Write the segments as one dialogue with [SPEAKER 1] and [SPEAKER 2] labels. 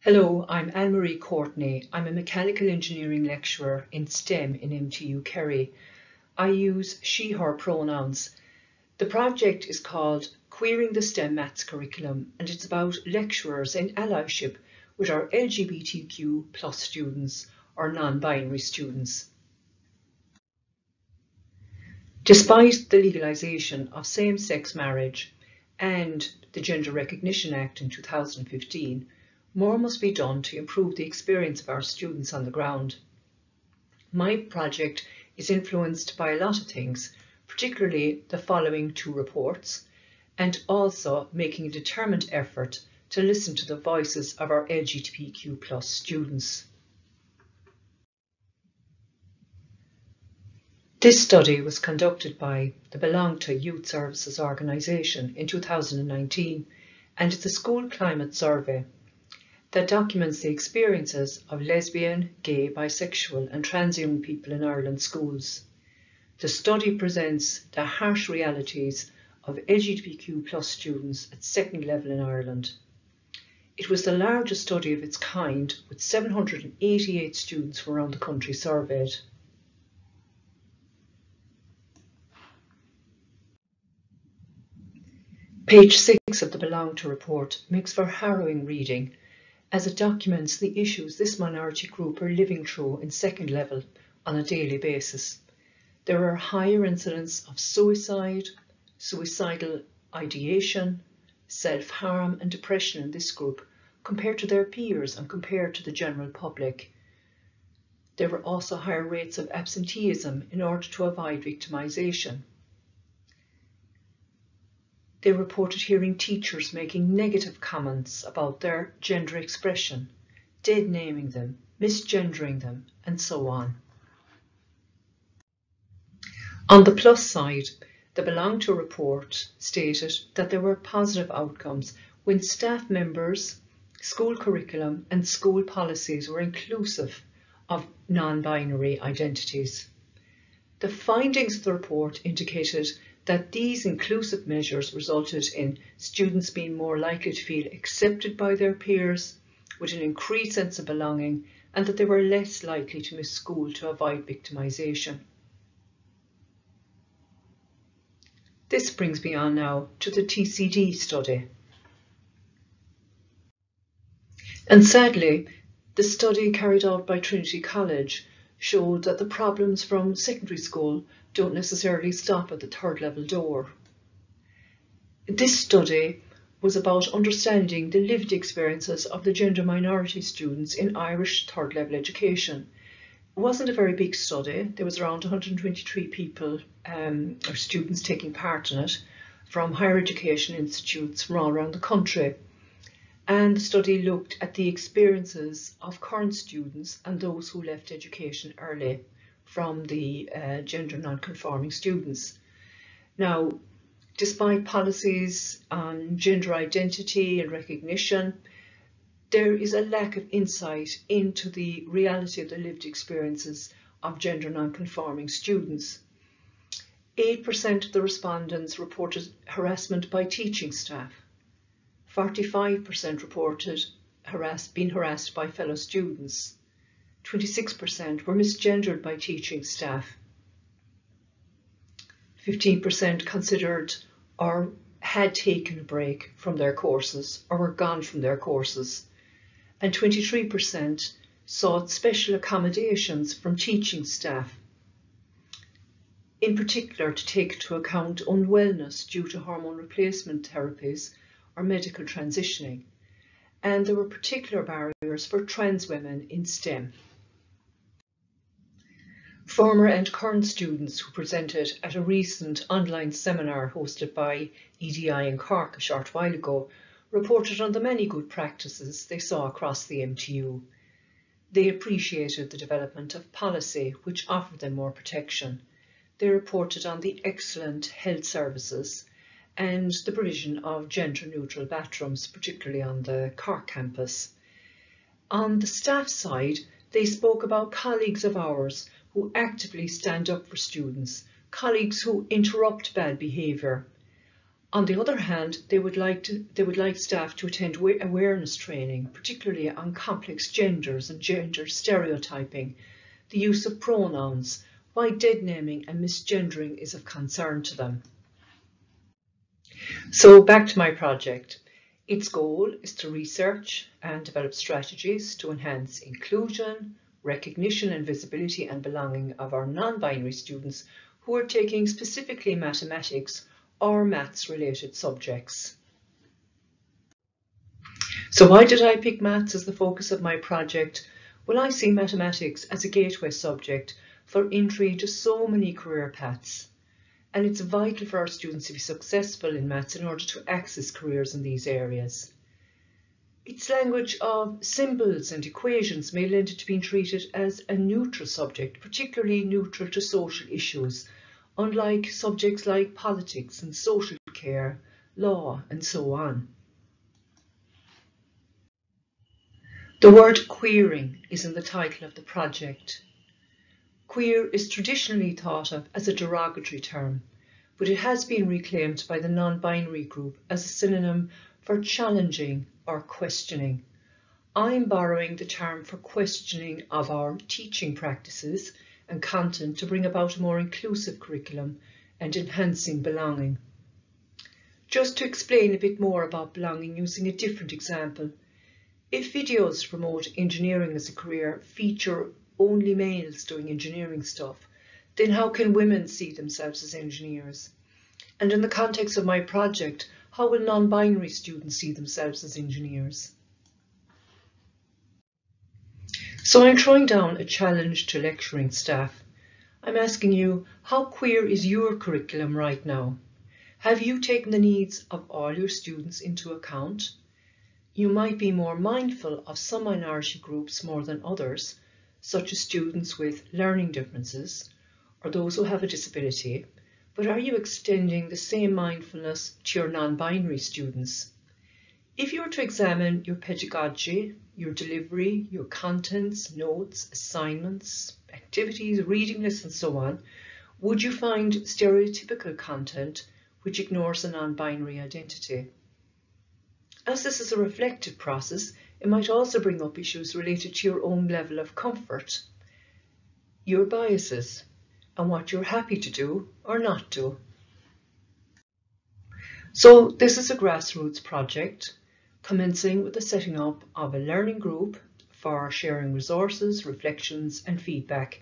[SPEAKER 1] Hello, I'm Anne-Marie Courtney. I'm a mechanical engineering lecturer in STEM in MTU Kerry. I use she, her pronouns. The project is called Queering the STEM Maths Curriculum, and it's about lecturers in allyship with our LGBTQ plus students or non-binary students. Despite the legalisation of same-sex marriage and the Gender Recognition Act in 2015, more must be done to improve the experience of our students on the ground. My project is influenced by a lot of things, particularly the following two reports, and also making a determined effort to listen to the voices of our LGBTQ plus students. This study was conducted by the Belong to Youth Services organisation in 2019, and it's a school climate survey that documents the experiences of lesbian, gay, bisexual and trans young people in Ireland's schools. The study presents the harsh realities of LGBTQ plus students at second level in Ireland. It was the largest study of its kind, with 788 students from around the country surveyed. Page 6 of the Belong to report makes for harrowing reading, as it documents the issues this minority group are living through in second level on a daily basis. There are higher incidents of suicide, suicidal ideation, self-harm and depression in this group compared to their peers and compared to the general public. There were also higher rates of absenteeism in order to avoid victimisation. They reported hearing teachers making negative comments about their gender expression, dead naming them, misgendering them, and so on. On the plus side, the Belong to report stated that there were positive outcomes when staff members, school curriculum and school policies were inclusive of non-binary identities. The findings of the report indicated that these inclusive measures resulted in students being more likely to feel accepted by their peers with an increased sense of belonging, and that they were less likely to miss school to avoid victimisation. This brings me on now to the TCD study. And sadly, the study carried out by Trinity College showed that the problems from secondary school don't necessarily stop at the third level door. This study was about understanding the lived experiences of the gender minority students in Irish third level education. It wasn't a very big study. There was around 123 people or students taking part in it from higher education institutes from all around the country. And the study looked at the experiences of current students and those who left education early from the gender non-conforming students. Now, despite policies on gender identity and recognition, there is a lack of insight into the reality of the lived experiences of gender non-conforming students. 8% of the respondents reported harassment by teaching staff. 45% reported being harassed by fellow students. 26% were misgendered by teaching staff. 15% considered or had taken a break from their courses or were gone from their courses. And 23% sought special accommodations from teaching staff, in particular to take into account unwellness due to hormone replacement therapies or medical transitioning. And there were particular barriers for trans women in STEM. Former and current students who presented at a recent online seminar hosted by EDI in Cork a short while ago reported on the many good practices they saw across the MTU. They appreciated the development of policy which offered them more protection. They reported on the excellent health services and the provision of gender-neutral bathrooms, particularly on the Cork campus. On the staff side, they spoke about colleagues of ours who actively stand up for students, colleagues who interrupt bad behaviour. On the other hand, they would like staff to attend awareness training, particularly on complex genders and gender stereotyping, the use of pronouns, why dead naming and misgendering is of concern to them. So back to my project. Its goal is to research and develop strategies to enhance inclusion, recognition and visibility and belonging of our non-binary students who are taking specifically mathematics or maths-related subjects. So why did I pick maths as the focus of my project? Well, I see mathematics as a gateway subject for entry to so many career paths. And it's vital for our students to be successful in maths in order to access careers in these areas. Its language of symbols and equations may lend it to being treated as a neutral subject, particularly neutral to social issues, unlike subjects like politics and social care, law, and so on. The word queering is in the title of the project. Queer is traditionally thought of as a derogatory term, but it has been reclaimed by the non-binary group as a synonym for challenging or questioning. I'm borrowing the term for questioning of our teaching practices and content to bring about a more inclusive curriculum and enhancing belonging. Just to explain a bit more about belonging using a different example, if videos to promote engineering as a career feature only males doing engineering stuff, then how can women see themselves as engineers? And in the context of my project, how will non-binary students see themselves as engineers? So I'm throwing down a challenge to lecturing staff. I'm asking you, how queer is your curriculum right now? Have you taken the needs of all your students into account? You might be more mindful of some minority groups more than others, such as students with learning differences or those who have a disability, but are you extending the same mindfulness to your non-binary students? If you were to examine your pedagogy, your delivery, your contents, notes, assignments, activities, reading lists and so on, would you find stereotypical content which ignores a non-binary identity? As this is a reflective process, it might also bring up issues related to your own level of comfort, your biases, and what you're happy to do or not do. So this is a grassroots project, commencing with the setting up of a learning group for sharing resources, reflections and feedback,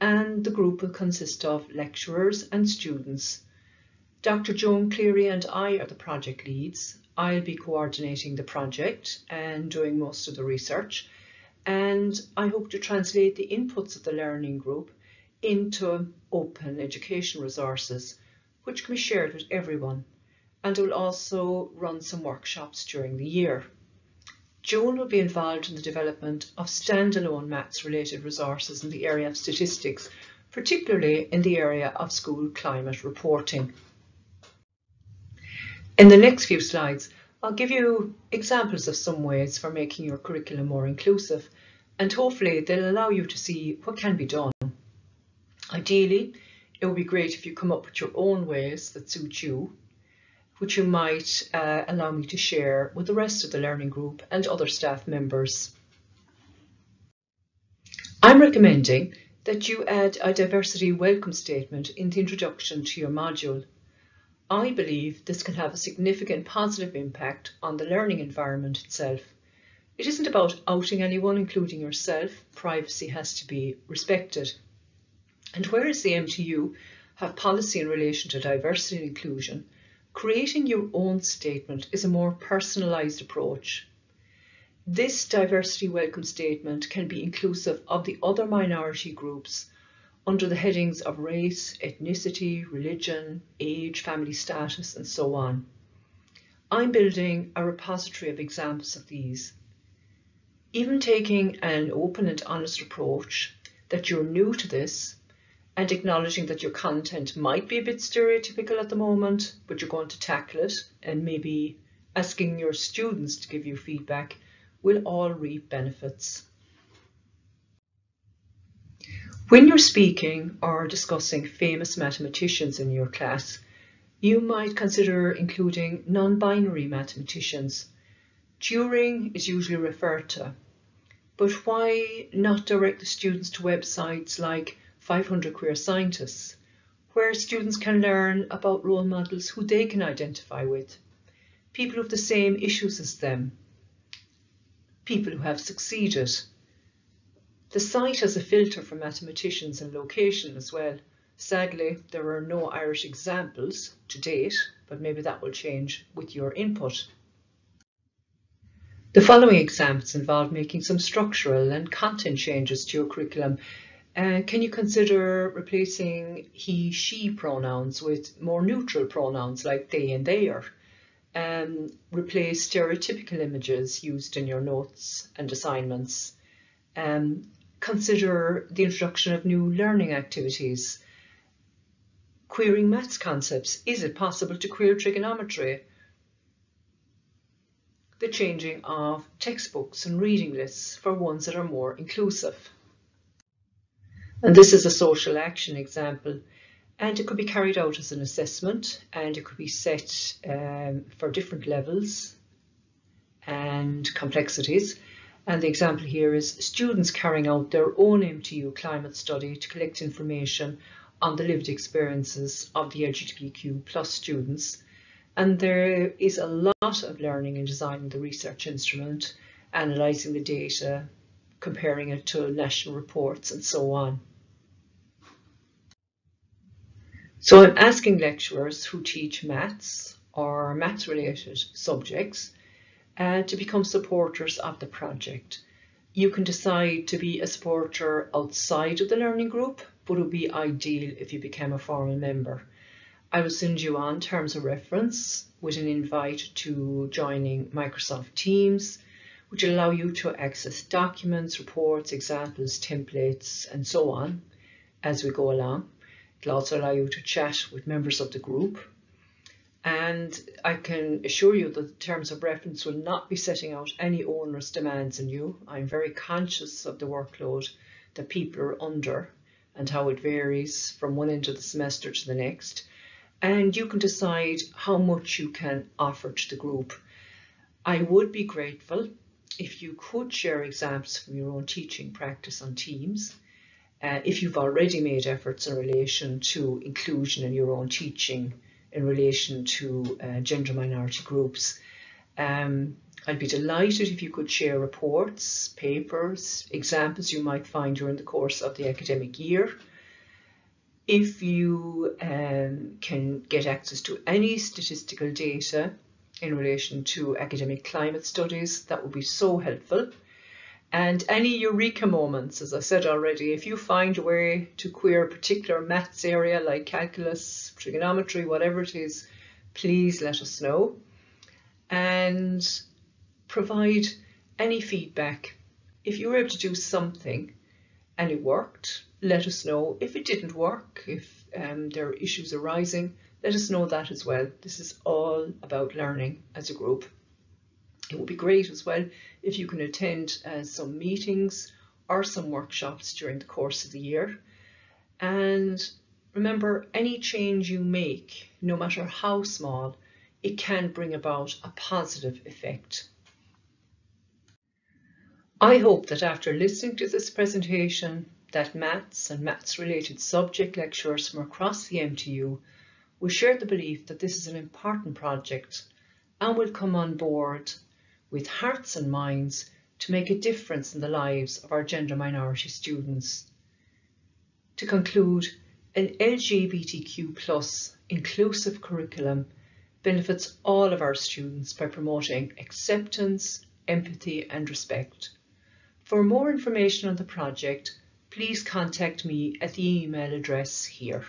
[SPEAKER 1] and the group will consist of lecturers and students. Dr. Joan Cleary and I are the project leads. I'll be coordinating the project and doing most of the research, and I hope to translate the inputs of the learning group into open education resources, which can be shared with everyone, and will also run some workshops during the year. Joan will be involved in the development of standalone maths-related resources in the area of statistics, particularly in the area of school climate reporting. In the next few slides, I'll give you examples of some ways for making your curriculum more inclusive, and hopefully they'll allow you to see what can be done. Ideally, it would be great if you come up with your own ways that suit you, which you might allow me to share with the rest of the learning group and other staff members. I'm recommending that you add a diversity welcome statement in the introduction to your module. I believe this can have a significant positive impact on the learning environment itself. It isn't about outing anyone, including yourself. Privacy has to be respected. And whereas the MTU have policy in relation to diversity and inclusion, creating your own statement is a more personalised approach. This diversity welcome statement can be inclusive of the other minority groups under the headings of race, ethnicity, religion, age, family status, and so on. I'm building a repository of examples of these. Even taking an open and honest approach that you're new to this and acknowledging that your content might be a bit stereotypical at the moment, but you're going to tackle it, and maybe asking your students to give you feedback, will all reap benefits. When you're speaking or discussing famous mathematicians in your class, You might consider including non-binary mathematicians. Turing is usually referred to, but why not direct the students to websites like 500 Queer Scientists, where students can learn about role models who they can identify with, people with the same issues as them, people who have succeeded. The site has a filter for mathematicians and location as well. Sadly, there are no Irish examples to date, but maybe that will change with your input. The following examples involve making some structural and content changes to your curriculum. Can you consider replacing he, she pronouns with more neutral pronouns like they and their? Replace stereotypical images used in your notes and assignments. Consider the introduction of new learning activities. Querying maths concepts. Is it possible to query trigonometry? The changing of textbooks and reading lists for ones that are more inclusive. And this is a social action example, and it could be carried out as an assessment, and it could be set for different levels and complexities. And the example here is students carrying out their own MTU climate study to collect information on the lived experiences of the LGBTQ+ students. And there is a lot of learning in designing the research instrument, analysing the data, comparing it to national reports and so on. So I'm asking lecturers who teach maths or maths related subjects to become supporters of the project. You can decide to be a supporter outside of the learning group, but it would be ideal if you became a formal member. I will send you on terms of reference with an invite to joining Microsoft Teams, which will allow you to access documents, reports, examples, templates, and so on as we go along. It'll also allow you to chat with members of the group. And I can assure you that the terms of reference will not be setting out any onerous demands on you. I'm very conscious of the workload that people are under and how it varies from one end of the semester to the next. And you can decide how much you can offer to the group. I would be grateful if you could share examples from your own teaching practice on Teams. If you've already made efforts in relation to inclusion in your own teaching, in relation to gender minority groups. I'd be delighted if you could share reports, papers, examples you might find during the course of the academic year. If you can get access to any statistical data in relation to academic climate studies, that would be so helpful. And any eureka moments, as I said already, if you find a way to queer a particular maths area like calculus, trigonometry, whatever it is, please let us know. And provide any feedback. If you were able to do something and it worked, let us know. If it didn't work, if there are issues arising, let us know that as well. This is all about learning as a group. It would be great as well if you can attend some meetings or some workshops during the course of the year. And remember, any change you make, no matter how small, it can bring about a positive effect. I hope that after listening to this presentation, that maths and maths related subject lecturers from across the MTU will share the belief that this is an important project and will come on board with hearts and minds to make a difference in the lives of our gender minority students. To conclude, an LGBTQ+ inclusive curriculum benefits all of our students by promoting acceptance, empathy and respect. For more information on the project, please contact me at the email address here.